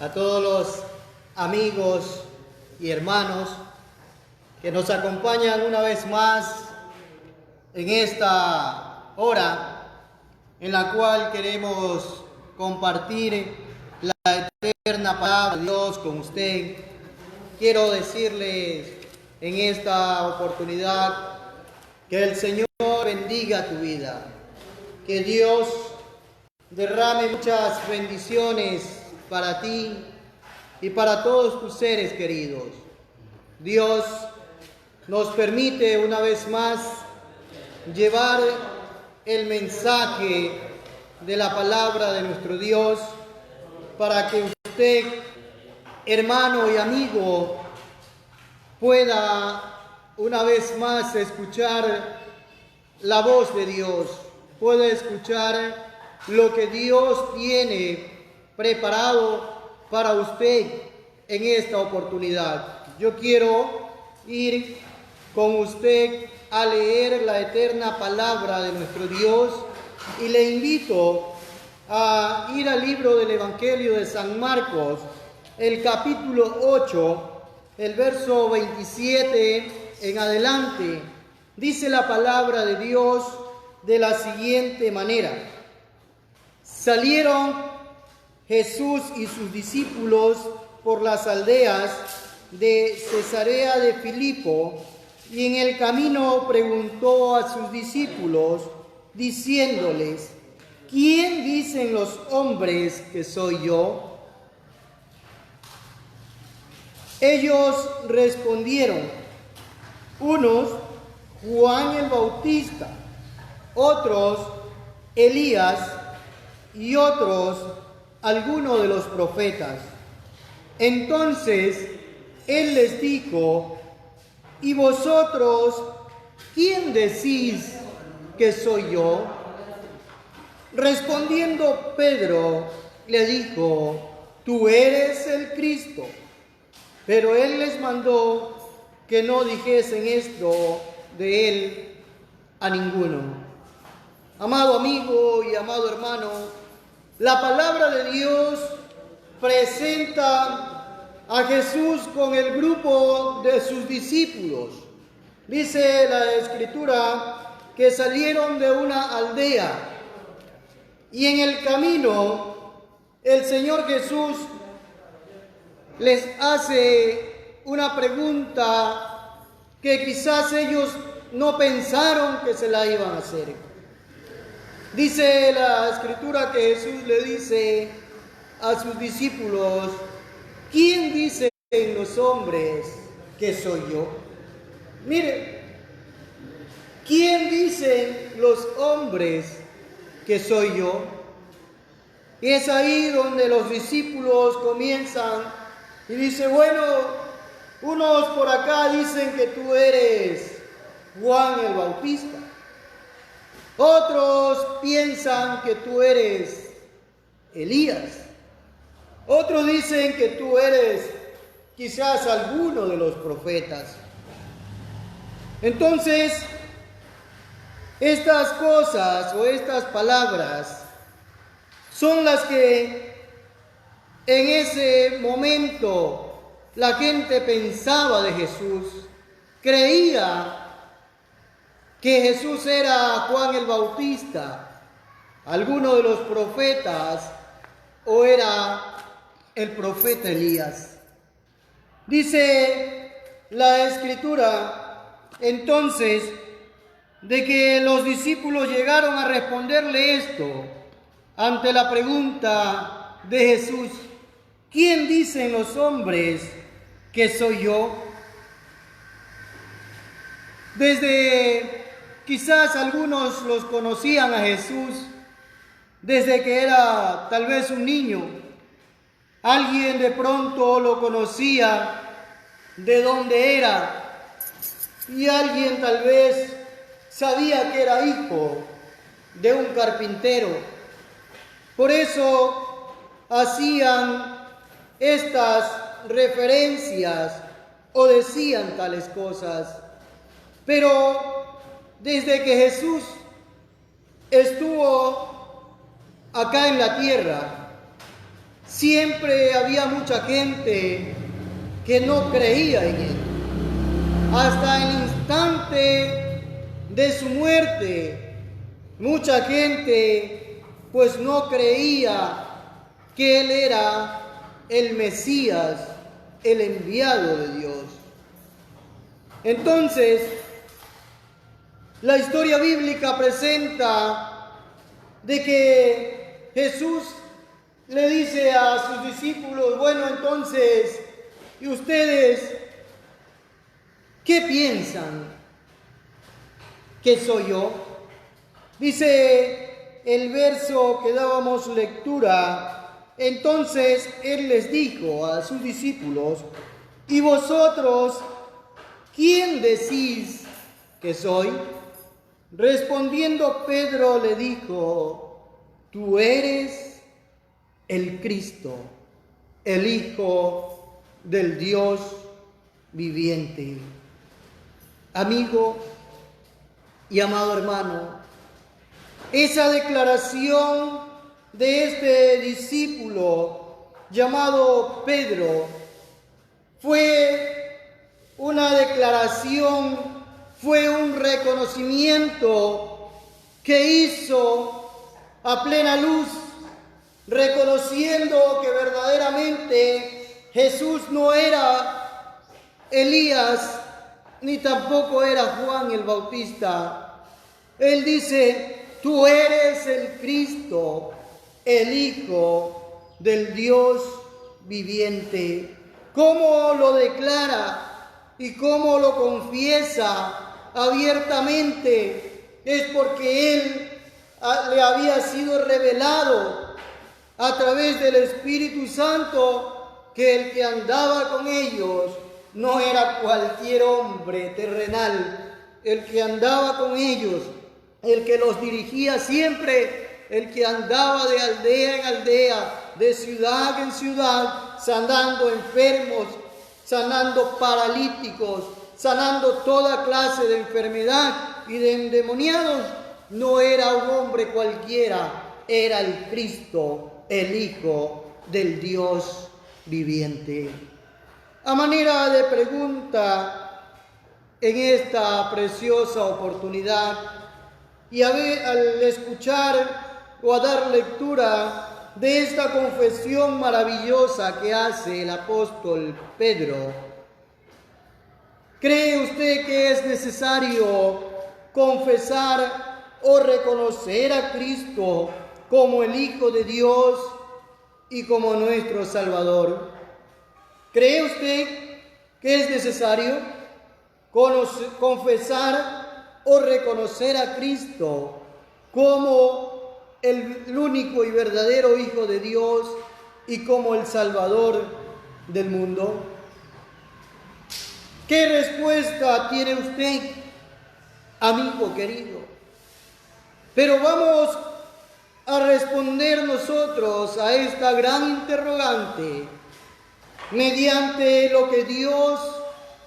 a todos los amigos y hermanos que nos acompañan una vez más en esta hora en la cual queremos compartir la eterna palabra de Dios con usted. Quiero decirles en esta oportunidad que el Señor bendiga tu vida, que Dios derrame muchas bendiciones para ti y para todos tus seres queridos. Dios nos permite una vez más llevar el mensaje de la palabra de nuestro Dios para que usted, hermano y amigo, pueda una vez más escuchar la voz de Dios, pueda escuchar lo que Dios tiene preparado para usted en esta oportunidad. Yo quiero ir con usted a leer la eterna palabra de nuestro Dios y le invito a ir al libro del Evangelio de San Marcos, el capítulo 8, el verso 27 en adelante. Dice la palabra de Dios de la siguiente manera: salieron Jesús y sus discípulos por las aldeas de Cesarea de Filipo, y en el camino preguntó a sus discípulos, diciéndoles: ¿quién dicen los hombres que soy yo? Ellos respondieron: unos, Juan el Bautista; otros, Elías; y otros, alguno de los profetas. Entonces él les dijo: ¿y vosotros quién decís que soy yo? Respondiendo Pedro le dijo: tú eres el Cristo. Pero él les mandó que no dijesen esto de él a ninguno. Amado amigo y amado hermano, la palabra de Dios presenta a Jesús con el grupo de sus discípulos. Dice la Escritura que salieron de una aldea y en el camino el Señor Jesús les hace una pregunta que quizás ellos no pensaron que se la iban a hacer. Dice la Escritura que Jesús le dice a sus discípulos: ¿quién dicen los hombres que soy yo? Mire, ¿quién dicen los hombres que soy yo? Y es ahí donde los discípulos comienzan y dice: bueno, unos por acá dicen que tú eres Juan el Bautista. Otros piensan que tú eres Elías. Otros dicen que tú eres quizás alguno de los profetas. Entonces, estas cosas o estas palabras son las que en ese momento la gente pensaba de Jesús. Creía que Jesús era Juan el Bautista, alguno de los profetas, o era el profeta Elías. Dice la Escritura entonces de que los discípulos llegaron a responderle esto ante la pregunta de Jesús: ¿quién dicen los hombres que soy yo? Desde quizás algunos los conocían a Jesús desde que era tal vez un niño. Alguien de pronto lo conocía de dónde era, y alguien tal vez sabía que era hijo de un carpintero. Por eso hacían estas referencias o decían tales cosas. Pero desde que Jesús estuvo acá en la tierra, siempre había mucha gente que no creía en él. Hasta el instante de su muerte, mucha gente pues no creía que él era el Mesías, el enviado de Dios. Entonces, la historia bíblica presenta de que Jesús le dice a sus discípulos: bueno, entonces, ¿y ustedes qué piensan que soy yo? Dice el verso que dábamos lectura: entonces él les dijo a sus discípulos: ¿y vosotros quién decís que soy? Respondiendo Pedro le dijo: tú eres el Cristo, el Hijo del Dios viviente. Amigo y amado hermano, esa declaración de este discípulo llamado Pedro fue una declaración, fue un reconocimiento que hizo a plena luz, reconociendo que verdaderamente Jesús no era Elías, ni tampoco era Juan el Bautista. Él dice: tú eres el Cristo, el Hijo del Dios viviente. ¿Cómo lo declara y cómo lo confiesa abiertamente? Es porque él le había sido revelado a través del Espíritu Santo que el que andaba con ellos no era cualquier hombre terrenal. El que andaba con ellos, el que los dirigía siempre, el que andaba de aldea en aldea, de ciudad en ciudad, sanando enfermos, sanando paralíticos, sanando toda clase de enfermedad y de endemoniados, no era un hombre cualquiera, era el Cristo, el Hijo del Dios viviente. A manera de pregunta, en esta preciosa oportunidad, y al escuchar o a dar lectura de esta confesión maravillosa que hace el apóstol Pedro, ¿cree usted que es necesario confesar o reconocer a Cristo como el Hijo de Dios y como nuestro Salvador? ¿Cree usted que es necesario confesar o reconocer a Cristo como el único y verdadero Hijo de Dios y como el Salvador del mundo? ¿Qué respuesta tiene usted, amigo querido? Pero vamos a responder nosotros a esta gran interrogante mediante lo que Dios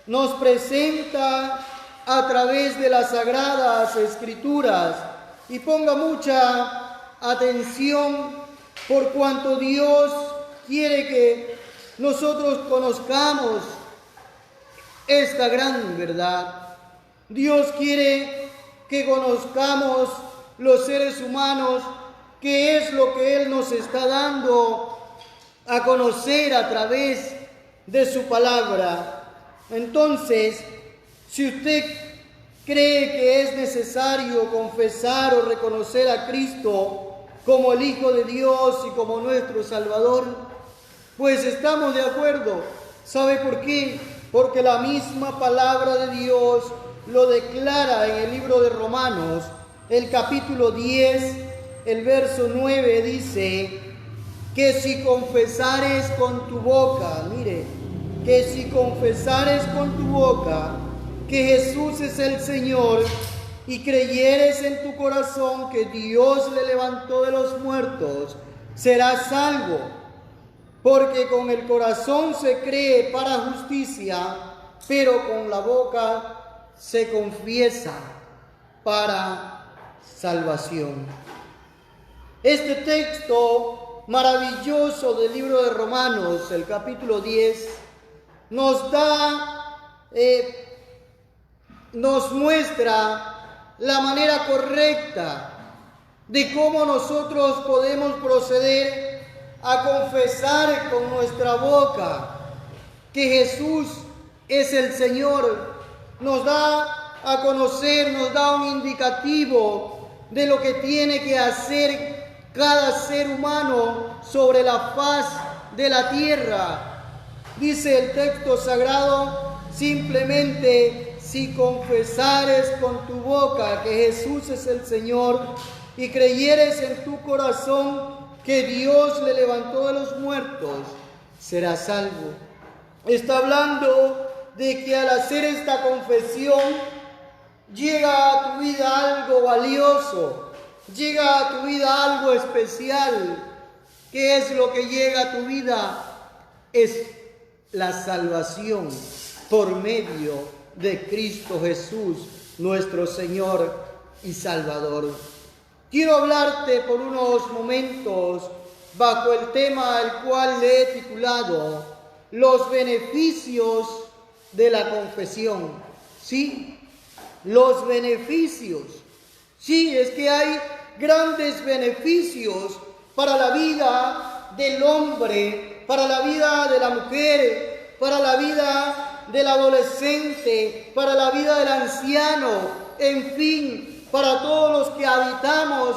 nos presenta a través de las sagradas escrituras. Y ponga mucha atención, por cuanto Dios quiere que nosotros conozcamos esta gran verdad. Dios quiere que conozcamos los seres humanos qué es lo que Él nos está dando a conocer a través de su palabra. Entonces, si usted cree que es necesario confesar o reconocer a Cristo como el Hijo de Dios y como nuestro Salvador, pues estamos de acuerdo. ¿Sabe por qué? Porque la misma palabra de Dios lo declara en el libro de Romanos, el capítulo 10, el verso 9, dice que si confesares con tu boca, mire, que si confesares con tu boca que Jesús es el Señor y creyeres en tu corazón que Dios le levantó de los muertos, serás salvo. Porque con el corazón se cree para justicia, pero con la boca se confiesa para salvación. Este texto maravilloso del libro de Romanos, el capítulo 10, nos muestra la manera correcta de cómo nosotros podemos proceder a confesar con nuestra boca que Jesús es el Señor. Nos da a conocer, nos da un indicativo de lo que tiene que hacer cada ser humano sobre la faz de la tierra. Dice el texto sagrado, simplemente si confesares con tu boca que Jesús es el Señor y creyeres en tu corazón que Dios le levantó de los muertos, serás salvo. Está hablando de que al hacer esta confesión llega a tu vida algo valioso, llega a tu vida algo especial. ¿Qué es lo que llega a tu vida? Es la salvación por medio de Cristo Jesús, nuestro Señor y Salvador. Quiero hablarte por unos momentos bajo el tema al cual le he titulado los beneficios de la confesión. Sí, los beneficios. Sí, es que hay grandes beneficios para la vida del hombre, para la vida de la mujer, para la vida del adolescente, para la vida del anciano, en fin, para todos los que habitamos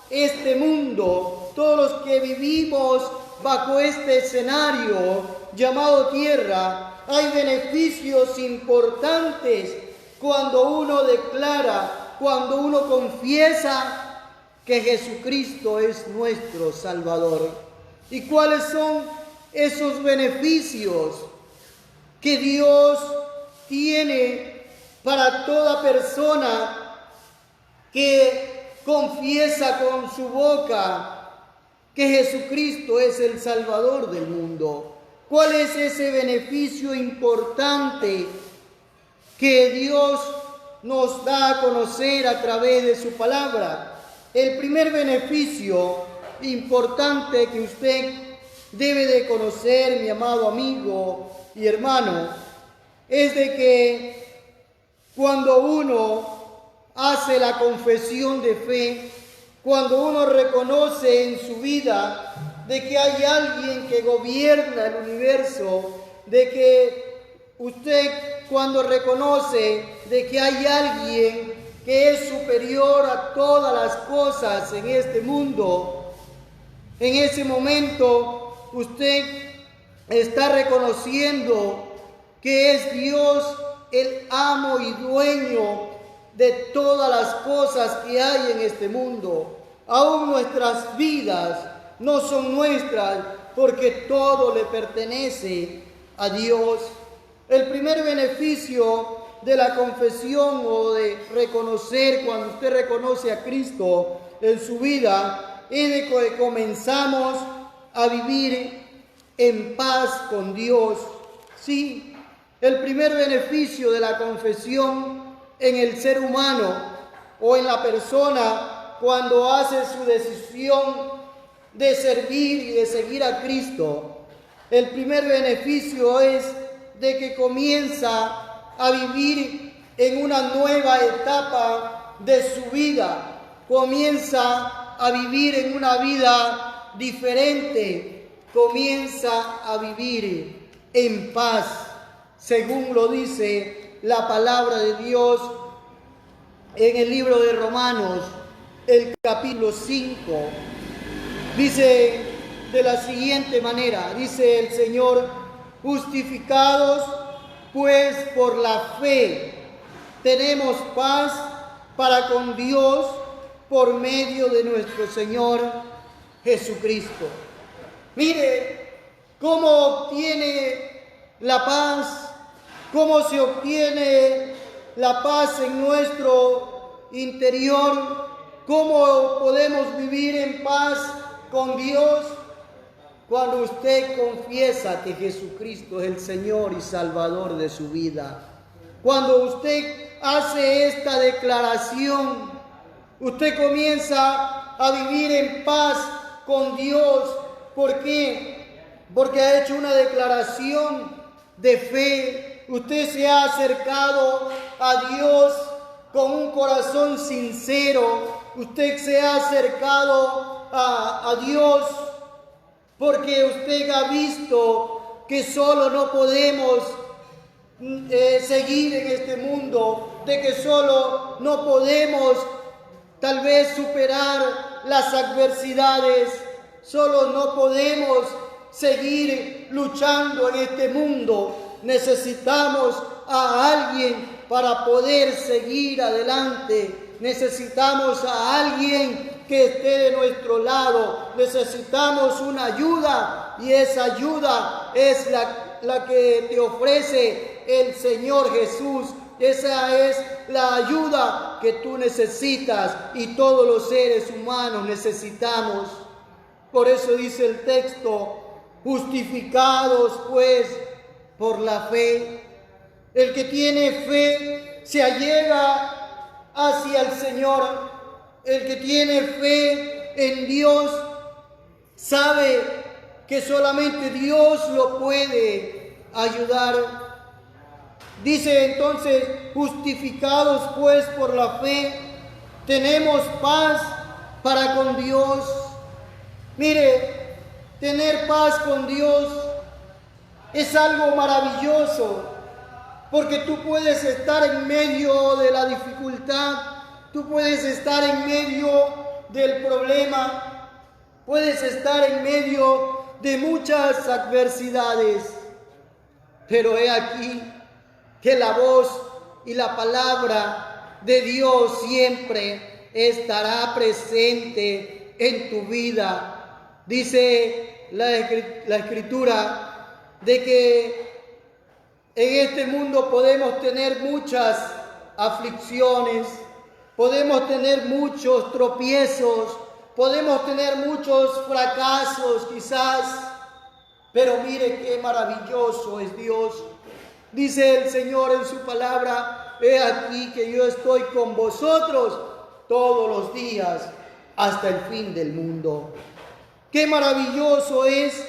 este mundo, todos los que vivimos bajo este escenario llamado tierra. Hay beneficios importantes cuando uno declara, cuando uno confiesa que Jesucristo es nuestro Salvador. ¿Y cuáles son esos beneficios que Dios tiene para toda persona que confiesa con su boca que Jesucristo es el Salvador del mundo? ¿Cuál es ese beneficio importante que Dios nos da a conocer a través de su palabra? El primer beneficio importante que usted debe de conocer, mi amado amigo y hermano, es de que cuando uno hace la confesión de fe, cuando uno reconoce en su vida de que hay alguien que gobierna el universo, de que usted cuando reconoce de que hay alguien que es superior a todas las cosas en este mundo, en ese momento usted está reconociendo que es Dios el amo y dueño de todas las cosas que hay en este mundo. Aún nuestras vidas no son nuestras, porque todo le pertenece a Dios. El primer beneficio de la confesión o de reconocer, cuando usted reconoce a Cristo en su vida, es de que comenzamos a vivir en paz con Dios. Sí, el primer beneficio de la confesión en el ser humano o en la persona cuando hace su decisión de servir y de seguir a Cristo, el primer beneficio es de que comienza a vivir en una nueva etapa de su vida, comienza a vivir en una vida diferente, comienza a vivir en paz, según lo dice la palabra de Dios en el libro de Romanos, el capítulo 5. Dice de la siguiente manera, dice el Señor: justificados pues por la fe, tenemos paz para con Dios por medio de nuestro Señor Jesucristo. Mire cómo obtiene la paz, cómo se obtiene la paz en nuestro interior, cómo podemos vivir en paz con Dios. Cuando usted confiesa que Jesucristo es el Señor y Salvador de su vida, cuando usted hace esta declaración, usted comienza a vivir en paz con Dios, ¿Por qué? Porque ha hecho una declaración de fe. Usted se ha acercado a Dios con un corazón sincero. Usted se ha acercado a Dios porque usted ha visto que solo no podemos seguir en este mundo, de que solo no podemos tal vez superar las adversidades, solo no podemos seguir luchando en este mundo. Necesitamos a alguien para poder seguir adelante. Necesitamos a alguien que esté de nuestro lado. Necesitamos una ayuda, y esa ayuda es la que te ofrece el Señor Jesús. Esa es la ayuda que tú necesitas y todos los seres humanos necesitamos. Por eso dice el texto: justificados pues por la fe. El que tiene fe se allega hacia el Señor. El que tiene fe en Dios sabe que solamente Dios lo puede ayudar. Dice entonces: justificados pues por la fe, tenemos paz para con Dios. Mire, tener paz con Dios es algo maravilloso, porque tú puedes estar en medio de la dificultad, tú puedes estar en medio del problema, puedes estar en medio de muchas adversidades, pero he aquí que la voz y la palabra de Dios siempre estará presente en tu vida. Dice la Escritura de que en este mundo podemos tener muchas aflicciones, podemos tener muchos tropiezos, podemos tener muchos fracasos quizás, pero mire qué maravilloso es Dios. Dice el Señor en su palabra: he aquí que yo estoy con vosotros todos los días hasta el fin del mundo. Qué maravilloso es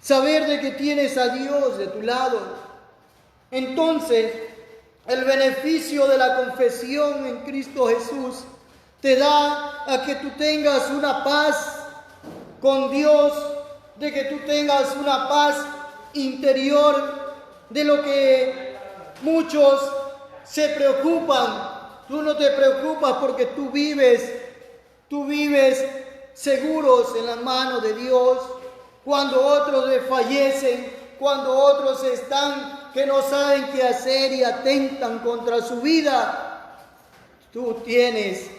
saber de que tienes a Dios de tu lado. Entonces, el beneficio de la confesión en Cristo Jesús te da a que tú tengas una paz con Dios, de que tú tengas una paz interior, de lo que muchos se preocupan. Tú no te preocupas porque tú vives seguros en las manos de Dios. Cuando otros desfallecen, cuando otros están que no saben qué hacer y atentan contra su vida, tú tienes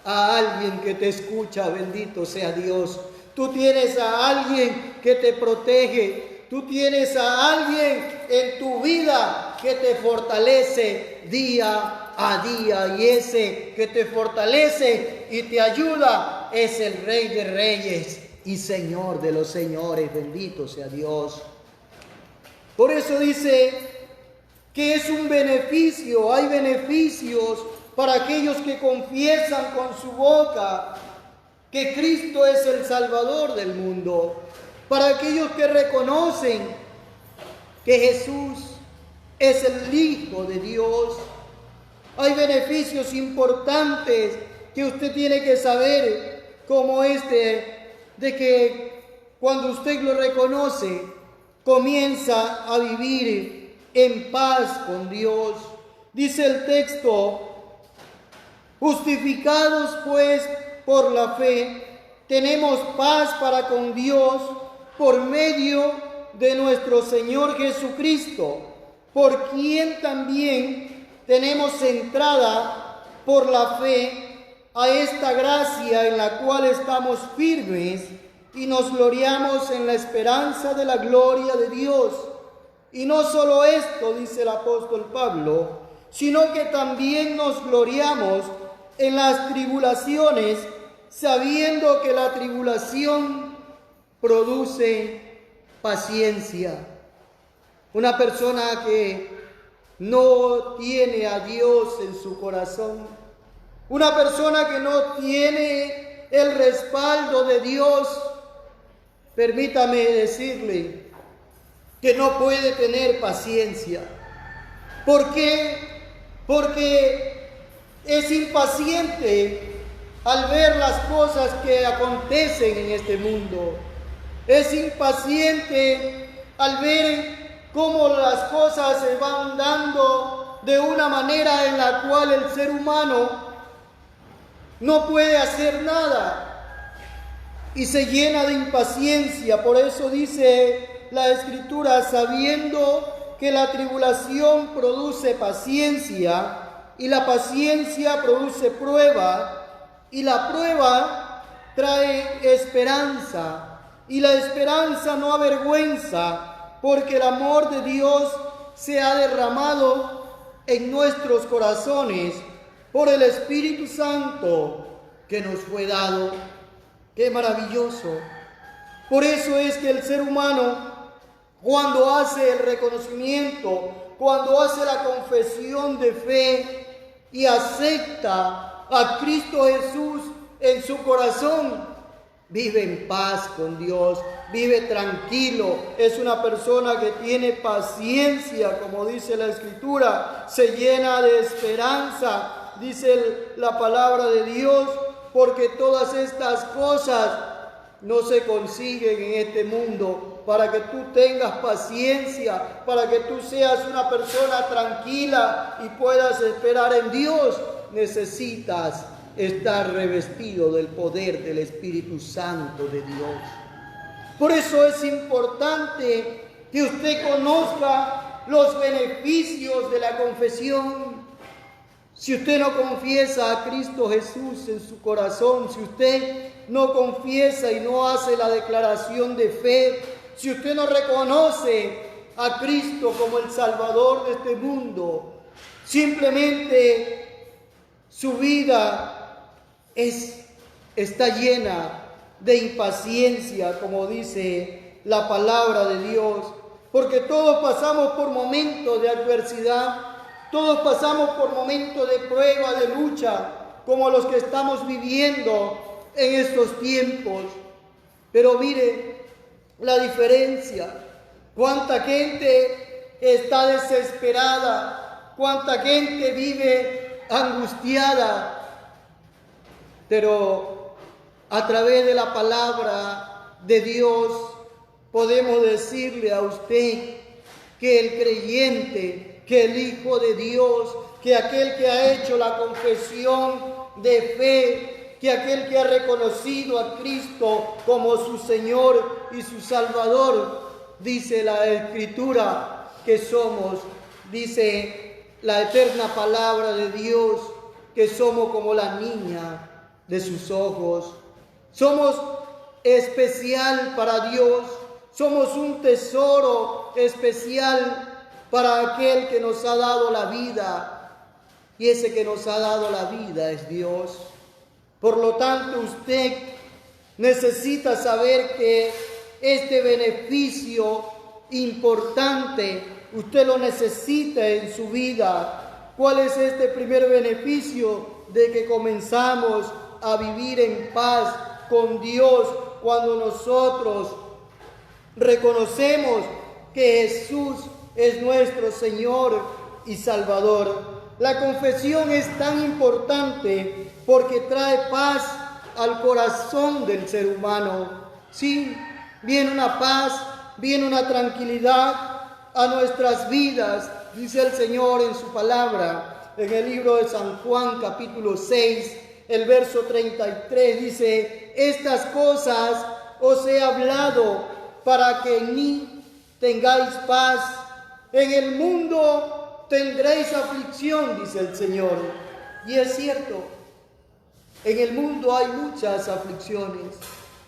a alguien que te escucha, bendito sea Dios. Tú tienes a alguien que te protege. Tú tienes a alguien en tu vida que te fortalece día a día, y ese que te fortalece y te ayuda es el Rey de Reyes y Señor de los señores, bendito sea Dios. Por eso dice que es un beneficio, hay beneficios para aquellos que confiesan con su boca que Cristo es el Salvador del mundo, para aquellos que reconocen que Jesús es el Hijo de Dios. Hay beneficios importantes que usted tiene que saber, como de que cuando usted lo reconoce, comienza a vivir en paz con Dios. Dice el texto: justificados pues por la fe, tenemos paz para con Dios por medio de nuestro Señor Jesucristo, por quien también tenemos entrada por la fe a esta gracia en la cual estamos firmes y nos gloriamos en la esperanza de la gloria de Dios. Y no solo esto, dice el apóstol Pablo, sino que también nos gloriamos en las tribulaciones, sabiendo que la tribulación produce paciencia. Una persona que no tiene a Dios en su corazón, una persona que no tiene el respaldo de Dios, permítame decirle que no puede tener paciencia. ¿Por qué? Porque es impaciente al ver las cosas que acontecen en este mundo. Es impaciente al ver cómo las cosas se van dando de una manera en la cual el ser humano no puede hacer nada y se llena de impaciencia. Por eso dice la Escritura, sabiendo que la tribulación produce paciencia y la paciencia produce prueba y la prueba trae esperanza. Y la esperanza no avergüenza, porque el amor de Dios se ha derramado en nuestros corazones por el Espíritu Santo que nos fue dado. ¡Qué maravilloso! Por eso es que el ser humano, cuando hace el reconocimiento, cuando hace la confesión de fe y acepta a Cristo Jesús en su corazón, vive en paz con Dios, vive tranquilo, es una persona que tiene paciencia, como dice la Escritura, se llena de esperanza, dice la palabra de Dios, porque todas estas cosas no se consiguen en este mundo. Para que tú tengas paciencia, para que tú seas una persona tranquila y puedas esperar en Dios, necesitas estar revestido del poder del Espíritu Santo de Dios. Por eso es importante que usted conozca los beneficios de la confesión. Si usted no confiesa a Cristo Jesús en su corazón, si usted no confiesa y no hace la declaración de fe, si usted no reconoce a Cristo como el Salvador de este mundo, simplemente su vida está llena de impaciencia, como dice la palabra de Dios, porque todos pasamos por momentos de adversidad, todos pasamos por momentos de prueba, de lucha, como los que estamos viviendo en estos tiempos. Pero mire la diferencia, cuánta gente está desesperada, cuánta gente vive angustiada. Pero a través de la palabra de Dios podemos decirle a usted que el creyente, que el Hijo de Dios, que aquel que ha hecho la confesión de fe, que aquel que ha reconocido a Cristo como su Señor y su Salvador, dice la Escritura que somos, dice la eterna palabra de Dios, que somos como la niña de sus ojos. Somos especial para Dios, somos un tesoro especial para aquel que nos ha dado la vida, y ese que nos ha dado la vida es Dios. Por lo tanto, usted necesita saber que este beneficio importante, usted lo necesita en su vida. ¿Cuál es este primer beneficio? De que comenzamos a vivir en paz con Dios cuando nosotros reconocemos que Jesús es nuestro Señor y Salvador. La confesión es tan importante porque trae paz al corazón del ser humano. Sí, viene una paz, viene una tranquilidad a nuestras vidas, dice el Señor en su palabra, en el libro de San Juan, capítulo 6, el verso 33, dice: estas cosas os he hablado para que en mí tengáis paz. En el mundo tendréis aflicción, dice el Señor. Y es cierto, en el mundo hay muchas aflicciones,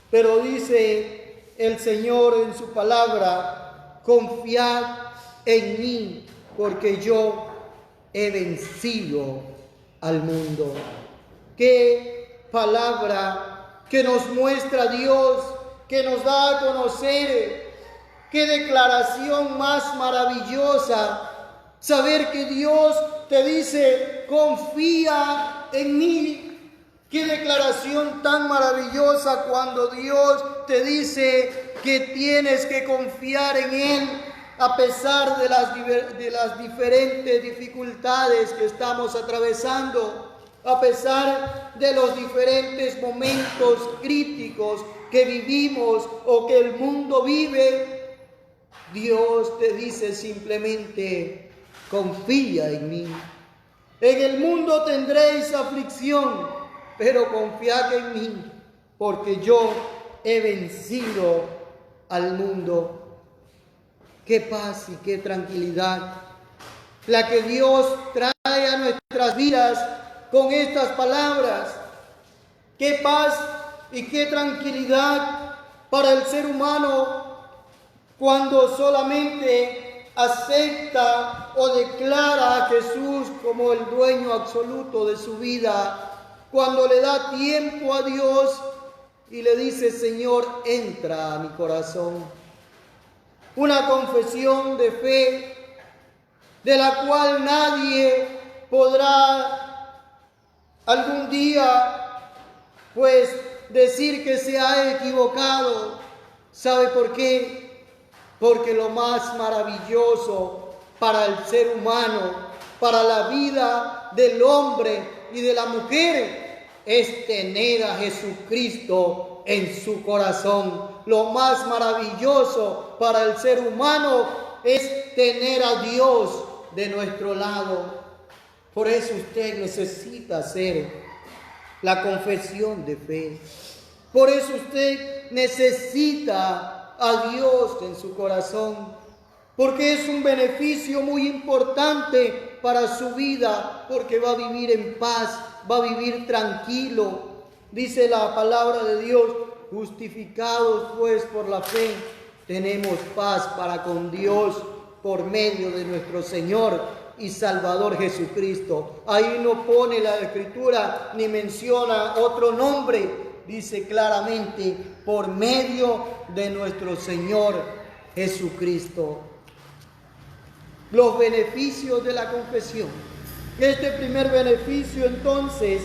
pero dice el Señor en su palabra: confiad en mí, porque yo he vencido al mundo. Qué palabra que nos muestra Dios, que nos da a conocer. Qué declaración más maravillosa, saber que Dios te dice: confía en mí, Qué declaración tan maravillosa cuando Dios te dice que tienes que confiar en Él a pesar de las diferentes dificultades que estamos atravesando, a pesar de los diferentes momentos críticos que vivimos o que el mundo vive. Dios te dice simplemente: confía en mí. En el mundo tendréis aflicción, pero confiad en mí, porque yo he vencido al mundo. Qué paz y qué tranquilidad la que Dios trae a nuestras vidas con estas palabras. Qué paz y qué tranquilidad para el ser humano cuando solamente acepta o declara a Jesús como el dueño absoluto de su vida, cuando le da tiempo a Dios y le dice: Señor, entra a mi corazón. Una confesión de fe de la cual nadie podrá algún día pues decir que se ha equivocado. ¿Sabe por qué? Porque lo más maravilloso para el ser humano, para la vida del hombre y de la mujer, es tener a Jesucristo en su corazón. Lo más maravilloso para el ser humano es tener a Dios de nuestro lado. Por eso usted necesita hacer la confesión de fe. Por eso usted necesita a Dios en su corazón, porque es un beneficio muy importante para su vida, porque va a vivir en paz, va a vivir tranquilo. Dice la palabra de Dios: justificados pues por la fe, tenemos paz para con Dios por medio de nuestro Señor y Salvador Jesucristo. Ahí no pone la Escritura ni menciona otro nombre, dice claramente: por medio de nuestro Señor Jesucristo. Los beneficios de la confesión. Este primer beneficio entonces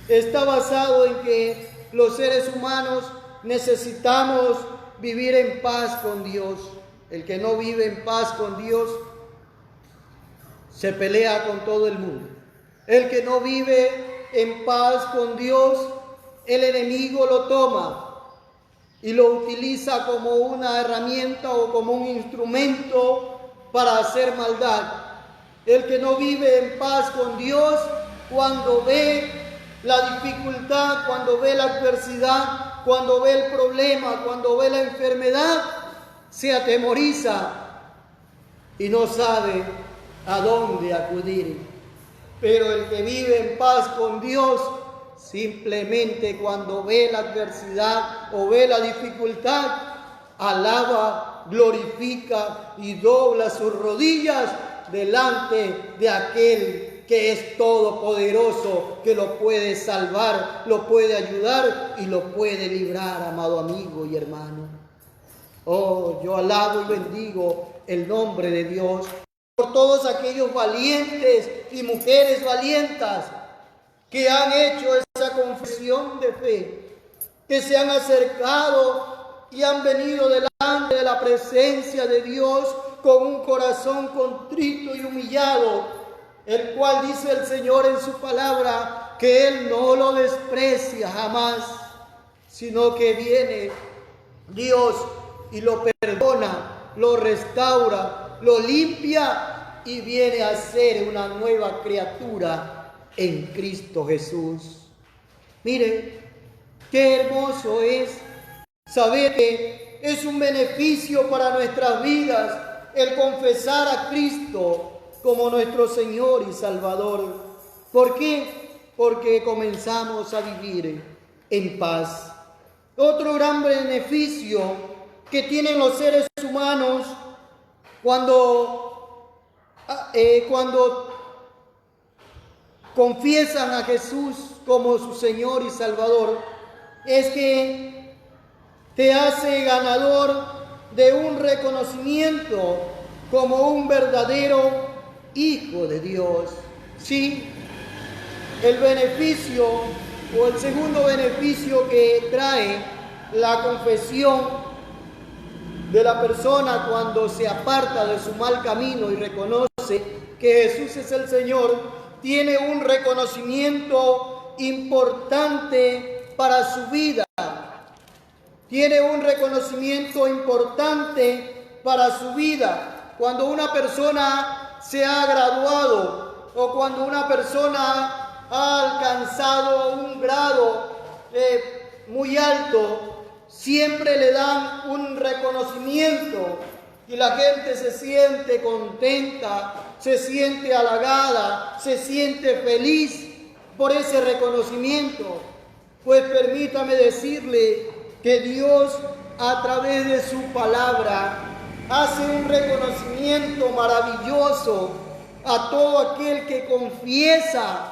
está basado en que los seres humanos necesitamos vivir en paz con Dios. El que no vive en paz con Dios se pelea con todo el mundo. El que no vive en paz con Dios, el enemigo lo toma y lo utiliza como una herramienta o como un instrumento para hacer maldad. El que no vive en paz con Dios, cuando ve la dificultad, cuando ve la adversidad, cuando ve el problema, cuando ve la enfermedad, se atemoriza y no sabe a dónde acudir. Pero el que vive en paz con Dios, simplemente cuando ve la adversidad o ve la dificultad, alaba, glorifica y dobla sus rodillas delante de aquel que es todopoderoso, que lo puede salvar, lo puede ayudar y lo puede librar, amado amigo y hermano. Oh, yo alabo y bendigo el nombre de Dios por todos aquellos valientes y mujeres valientas que han hecho esa confesión de fe, que se han acercado y han venido delante de la presencia de Dios con un corazón contrito y humillado, el cual dice el Señor en su palabra que Él no lo desprecia jamás, sino que viene Dios y lo perdona, lo restaura, lo limpia y viene a ser una nueva criatura en Cristo Jesús. Mire, qué hermoso es saber que es un beneficio para nuestras vidas el confesar a Cristo como nuestro Señor y Salvador. ¿Por qué? Porque comenzamos a vivir en paz. Otro gran beneficio que tienen los seres humanos cuando confiesan a Jesús como su Señor y Salvador es que te hace ganador de un reconocimiento como un verdadero hijo de Dios. Sí, el beneficio o el segundo beneficio que trae la confesión de la persona cuando se aparta de su mal camino y reconoce que Jesús es el Señor, tiene un reconocimiento importante para su vida. Tiene un reconocimiento importante para su vida. Cuando una persona se ha graduado o cuando una persona ha alcanzado un grado muy alto, siempre le dan un reconocimiento y la gente se siente contenta, se siente halagada, se siente feliz por ese reconocimiento. Pues permítame decirle que Dios, a través de su palabra, hace un reconocimiento maravilloso a todo aquel que confiesa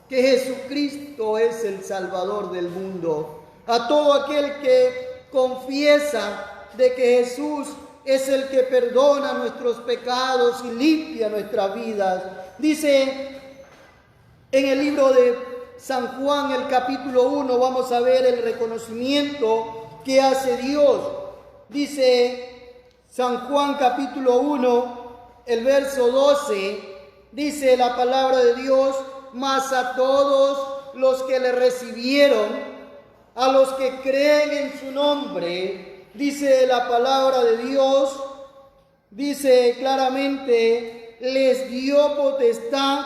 que Jesucristo es el Salvador del mundo, a todo aquel que confiesa de que Jesús es el que perdona nuestros pecados y limpia nuestras vidas. Dice en el libro de San Juan, el capítulo 1, vamos a ver el reconocimiento que hace Dios. Dice San Juan capítulo 1, el verso 12, dice la palabra de Dios: mas a todos los que le recibieron, a los que creen en su nombre, dice la palabra de Dios, dice claramente, les dio potestad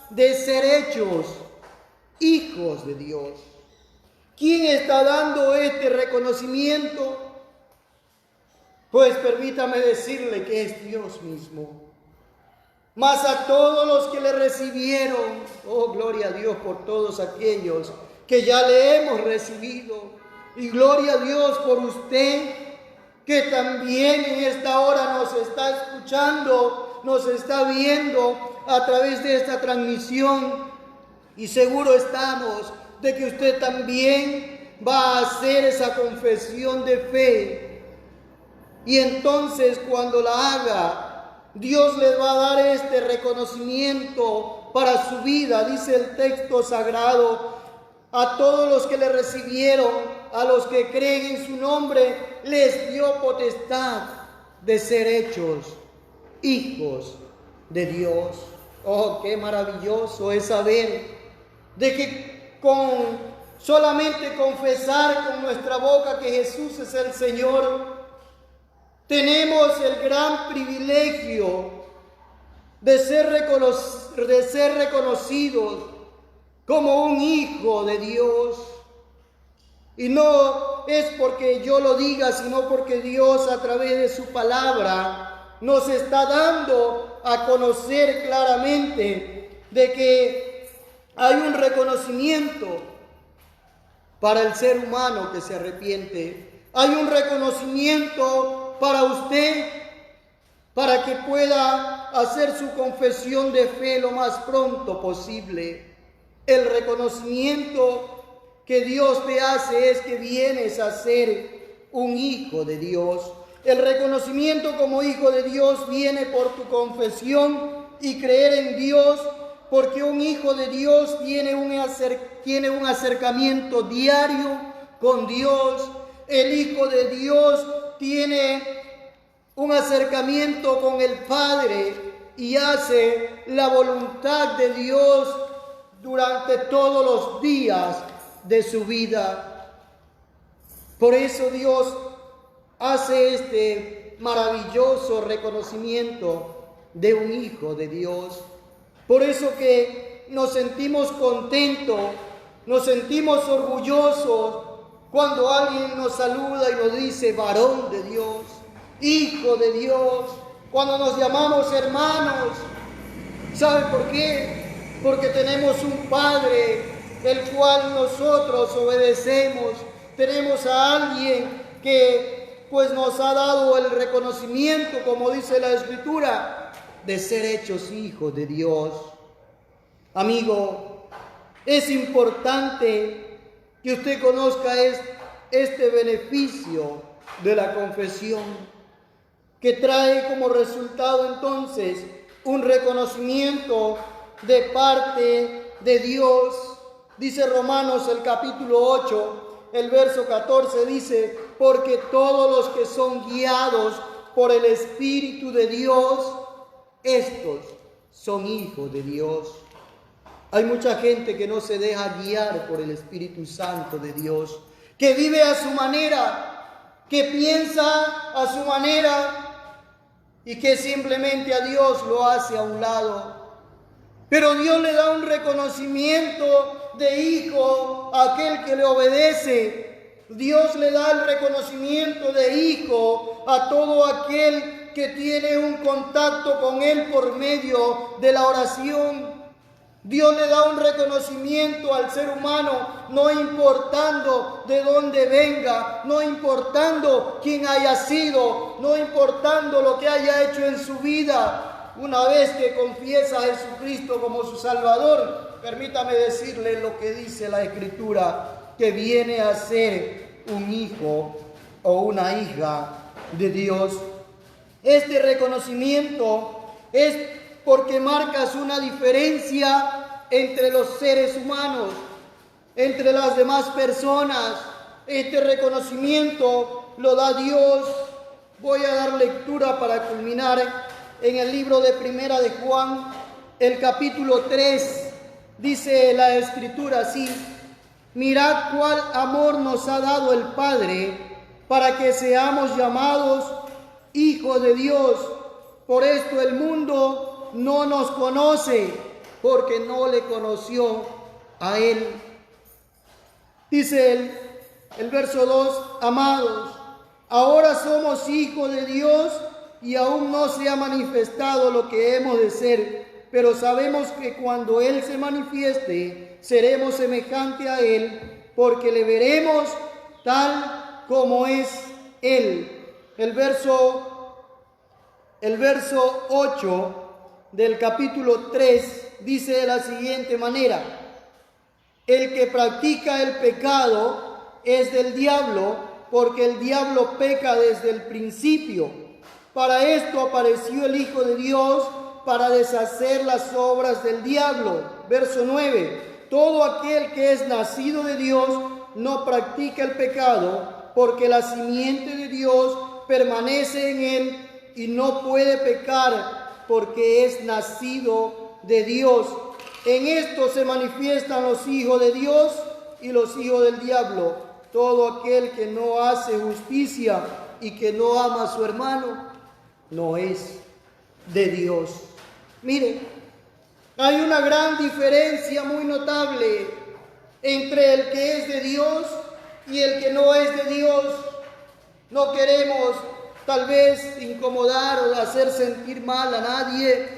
de ser hechos hijos de Dios. ¿Quién está dando este reconocimiento? Pues permítame decirle que es Dios mismo. Mas a todos los que le recibieron, oh gloria a Dios por todos aquellos que ya le hemos recibido, y gloria a Dios por usted que también en esta hora nos está escuchando, nos está viendo a través de esta transmisión, y seguro estamos de que usted también va a hacer esa confesión de fe, y entonces cuando la haga, Dios les va a dar este reconocimiento para su vida. Dice el texto sagrado: a todos los que le recibieron, a los que creen en su nombre, les dio potestad de ser hechos hijos de Dios. Oh, qué maravilloso es saber de que con solamente confesar con nuestra boca que Jesús es el Señor, tenemos el gran privilegio de ser reconocidos como un hijo de Dios. Y no es porque yo lo diga, sino porque Dios a través de su palabra nos está dando a conocer claramente de que hay un reconocimiento para el ser humano que se arrepiente. Hay un reconocimiento para usted, para que pueda hacer su confesión de fe lo más pronto posible. El reconocimiento que Dios te hace es que vienes a ser un hijo de Dios. El reconocimiento como hijo de Dios viene por tu confesión y creer en Dios, porque un hijo de Dios tiene un acercamiento diario con Dios. El hijo de Dios tiene un acercamiento con el Padre y hace la voluntad de Dios durante todos los días de su vida. Por eso Dios hace este maravilloso reconocimiento de un hijo de Dios. Por eso que nos sentimos contentos, nos sentimos orgullosos cuando alguien nos saluda y nos dice varón de Dios, hijo de Dios, cuando nos llamamos hermanos. ¿Sabe por qué? Porque tenemos un Padre el cual nosotros obedecemos. Tenemos a alguien que pues nos ha dado el reconocimiento, como dice la Escritura, de ser hechos hijos de Dios. Amigo, es importante que usted conozca este beneficio de la confesión, que trae como resultado entonces un reconocimiento de parte de Dios. Dice Romanos el capítulo 8, el verso 14, dice, porque todos los que son guiados por el Espíritu de Dios, estos son hijos de Dios. Hay mucha gente que no se deja guiar por el Espíritu Santo de Dios, que vive a su manera, que piensa a su manera y que simplemente a Dios lo hace a un lado. Pero Dios le da un reconocimiento de hijo a aquel que le obedece. Dios le da el reconocimiento de hijo a todo aquel que tiene un contacto con Él por medio de la oración. Dios le da un reconocimiento al ser humano, no importando de dónde venga, no importando quién haya sido, no importando lo que haya hecho en su vida. Una vez que confiesa a Jesucristo como su Salvador, permítame decirle lo que dice la Escritura, que viene a ser un hijo o una hija de Dios. Este reconocimiento es porque marcas una diferencia entre los seres humanos, entre las demás personas. Este reconocimiento lo da Dios. Voy a dar lectura para culminar en el libro de Primera de Juan, el capítulo 3. Dice la Escritura así: mirad cuál amor nos ha dado el Padre para que seamos llamados hijos de Dios. Por esto el mundo no nos conoce, porque no le conoció a Él. Dice el verso 2, amados, ahora somos hijos de Dios y aún no se ha manifestado lo que hemos de ser, pero sabemos que cuando Él se manifieste, seremos semejantes a Él, porque le veremos tal como es Él. El verso 8 del capítulo 3 dice de la siguiente manera: el que practica el pecado es del diablo, porque el diablo peca desde el principio. Para esto apareció el Hijo de Dios, para deshacer las obras del diablo. Verso 9: todo aquel que es nacido de Dios no practica el pecado, porque la simiente de Dios permanece en él y no puede pecar, porque es nacido de Dios. En esto se manifiestan los hijos de Dios y los hijos del diablo. Todo aquel que no hace justicia y que no ama a su hermano, no es de Dios. Mire, hay una gran diferencia muy notable entre el que es de Dios y el que no es de Dios. No queremos tal vez incomodar o hacer sentir mal a nadie,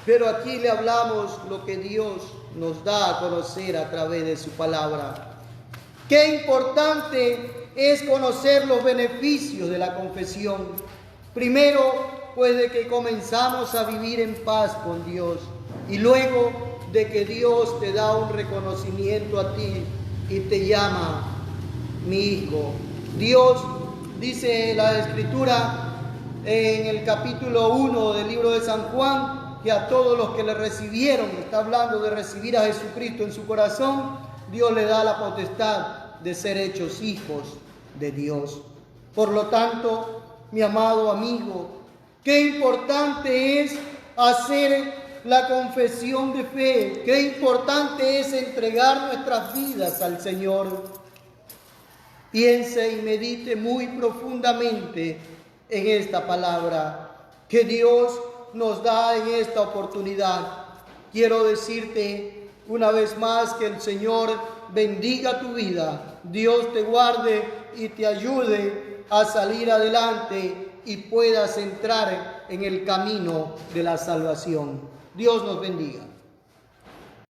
pero aquí le hablamos lo que Dios nos da a conocer a través de su palabra. Qué importante es conocer los beneficios de la confesión. Primero, pues de que comenzamos a vivir en paz con Dios, y luego de que Dios te da un reconocimiento a ti y te llama mi hijo. Dios, dice la Escritura en el capítulo 1 del libro de San Juan, que a todos los que le recibieron, está hablando de recibir a Jesucristo en su corazón, Dios le da la potestad de ser hechos hijos de Dios. Por lo tanto, mi amado amigo, qué importante es hacer la confesión de fe, qué importante es entregar nuestras vidas al Señor. Piense y medite muy profundamente en esta palabra que Dios nos da en esta oportunidad. Quiero decirte una vez más que el Señor bendiga tu vida, Dios te guarde y te ayude a salir adelante y puedas entrar en el camino de la salvación. Dios nos bendiga.